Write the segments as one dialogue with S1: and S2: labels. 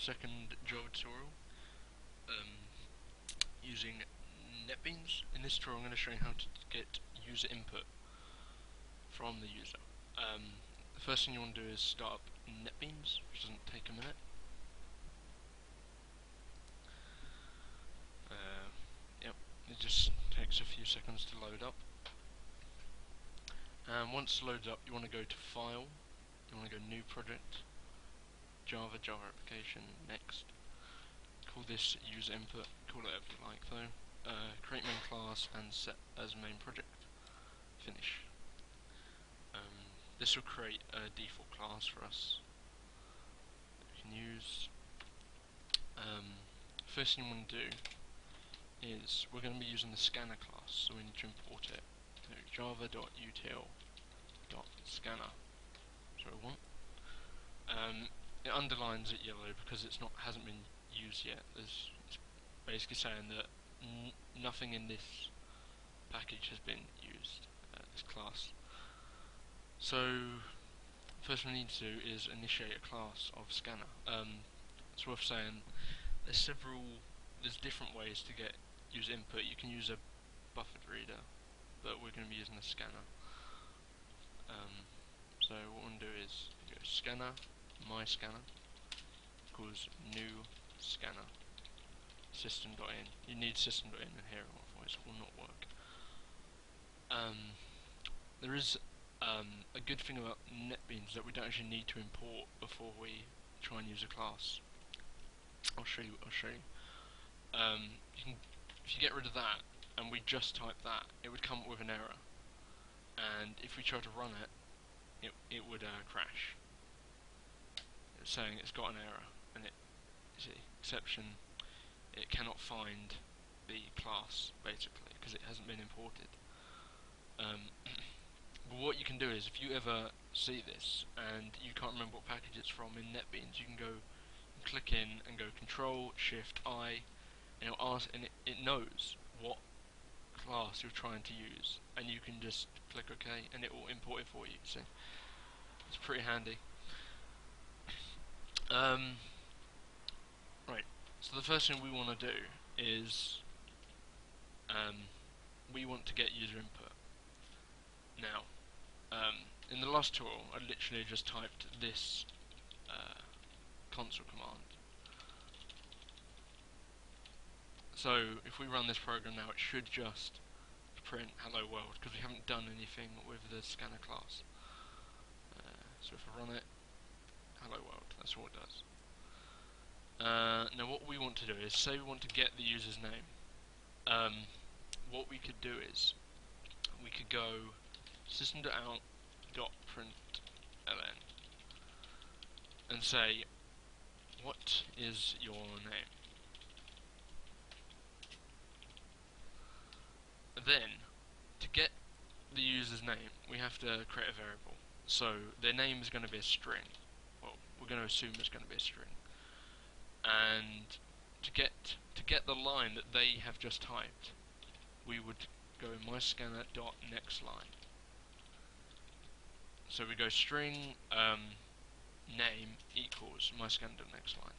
S1: second Java tutorial using NetBeans. In this tutorial I'm going to show you how to get user input from the user. The first thing you want to do is start up NetBeans, which doesn't take a minute. Yep, it just takes a few seconds to load up. And once loaded up, you want to go to File, you want to go New Project, Java Application, Next. Call this User Input, call it whatever you like though. Create main class and set as main project. Finish. This will create a default class for us that we can use. First thing you want to do is we're going to be using the scanner class, so we need to import it to java.util.scanner. That's what we want. It underlines it yellow because hasn't been used yet. It's basically saying that nothing in this package has been used, this class. So first we need to do is initiate a class of scanner. It's worth saying there's different ways to get user input. You can use a buffered reader, but we're going to be using a scanner. So what we're going to do is go scanner, my scanner, equals new scanner, system.in. You need system.in in here, otherwise it will not work. There is a good thing about NetBeans that we don't actually need to import before we try and use a class. I'll show you. If you get rid of that and we just type that, it would come up with an error, and if we try to run it, it would crash. It's saying it's got an error, and exception, it cannot find the class basically because it hasn't been imported. But what you can do is, if you ever see this and you can't remember what package it's from in NetBeans, you can go and click in and go Control Shift I, and it'll ask, and it knows what class you're trying to use, and you can just click OK and it will import it for you. So it's pretty handy. Right, so the first thing we want to do is we want to get user input. Now, in the last tutorial I literally just typed this console command. So if we run this program now, it should just print hello world, because we haven't done anything with the scanner class. So if I run it, hello world, that's all it does. Now what we want to do is, say we want to get the user's name. What we could do is, we could go system.out.println and say, what is your name? Then, to get the user's name, we have to create a variable. So their name is going to be a string. Well, we're going to assume it's going to be a string. And to get the line that they have just typed, we would go myscanner.nextLine. So we go string name equals myscanner.nextLine.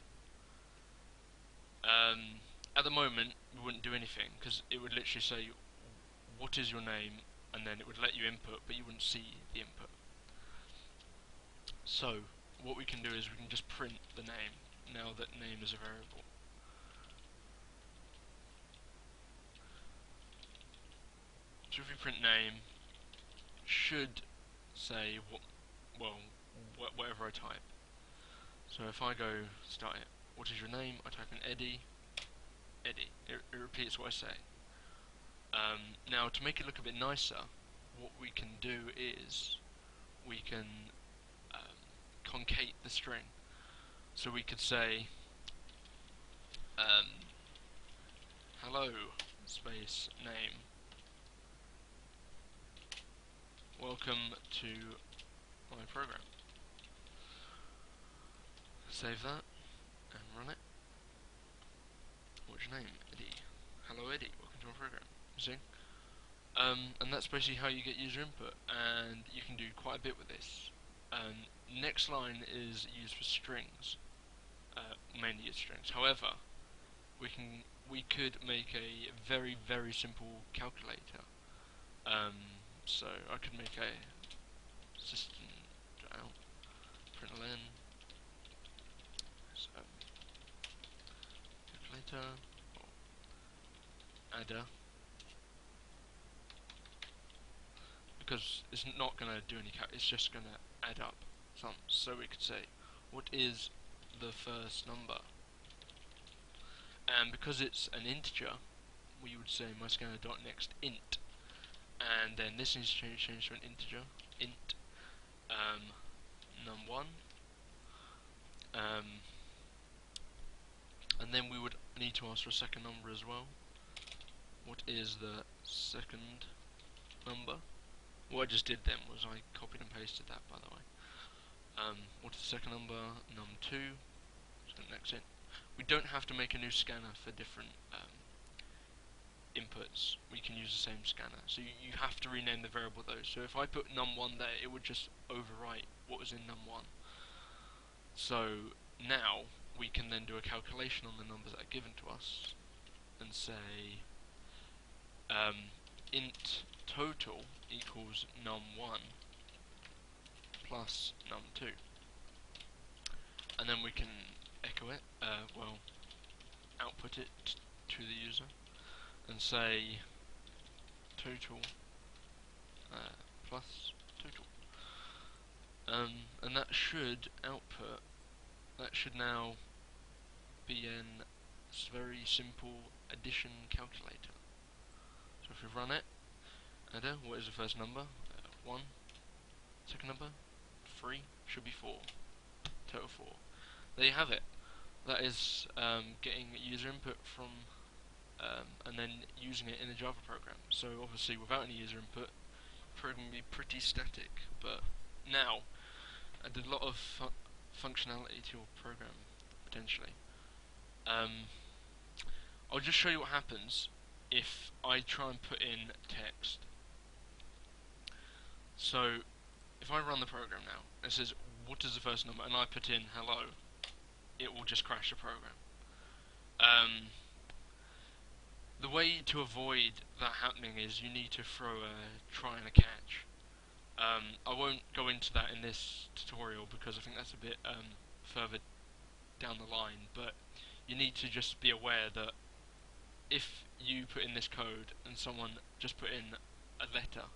S1: At the moment, we wouldn't do anything because it would literally say, what is your name, and then it would let you input, but you wouldn't see the input. So what we can do is we can just print the name, now that name is a variable. So if we print name, it should say whatever I type. So if I go start it, what is your name? I type in Eddie. It repeats what I say. Now to make it look a bit nicer, what we can do is we can concate the string. So we could say hello space name, welcome to my program. Save that and run it. What's your name? Eddie. Hello Eddie, welcome to my program. See? And that's basically how you get user input, and you can do quite a bit with this. Next line is used for strings. mainly use strings. However, we could make a very simple calculator. So I could make a system out println so calculator or adder, because it's not going to do any it's just going to add up sums. So we could say, what is the first number? And because it's an integer, we would say myscanner.next int, and then this needs to change to an integer, int num1, and then we would need to ask for a second number as well. What is the second number? What I just did then was I copied and pasted that, by the way. What is the second number? num2, so next int. We don't have to make a new scanner for different inputs. We can use the same scanner. So you have to rename the variable though. So if I put num1 there, it would just overwrite what was in num1. So now we can then do a calculation on the numbers that are given to us and say int total equals num1 plus num2, and then we can echo it, output it to the user and say total plus total, and that should output, that should now be an very simple addition calculator. So if we run it, adder, what is the first number? 1. Second number? 3. Should be 4. Total 4. There you have it. That is getting user input from and then using it in a Java program. So obviously without any user input, the program would be pretty static, but now add a lot of functionality to your program, potentially. I'll just show you what happens if I try and put in text. So if I run the program now, it says what is the first number, and I put in hello, it will just crash the program. The way to avoid that happening is you need to throw a try and a catch. I won't go into that in this tutorial because I think that's a bit further down the line, but you need to just be aware that if you put in this code and someone just put in a letter,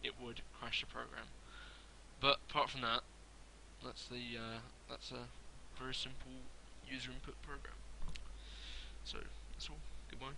S1: it would crash the program. But apart from that, that's a very simple user input program. So that's all. Goodbye.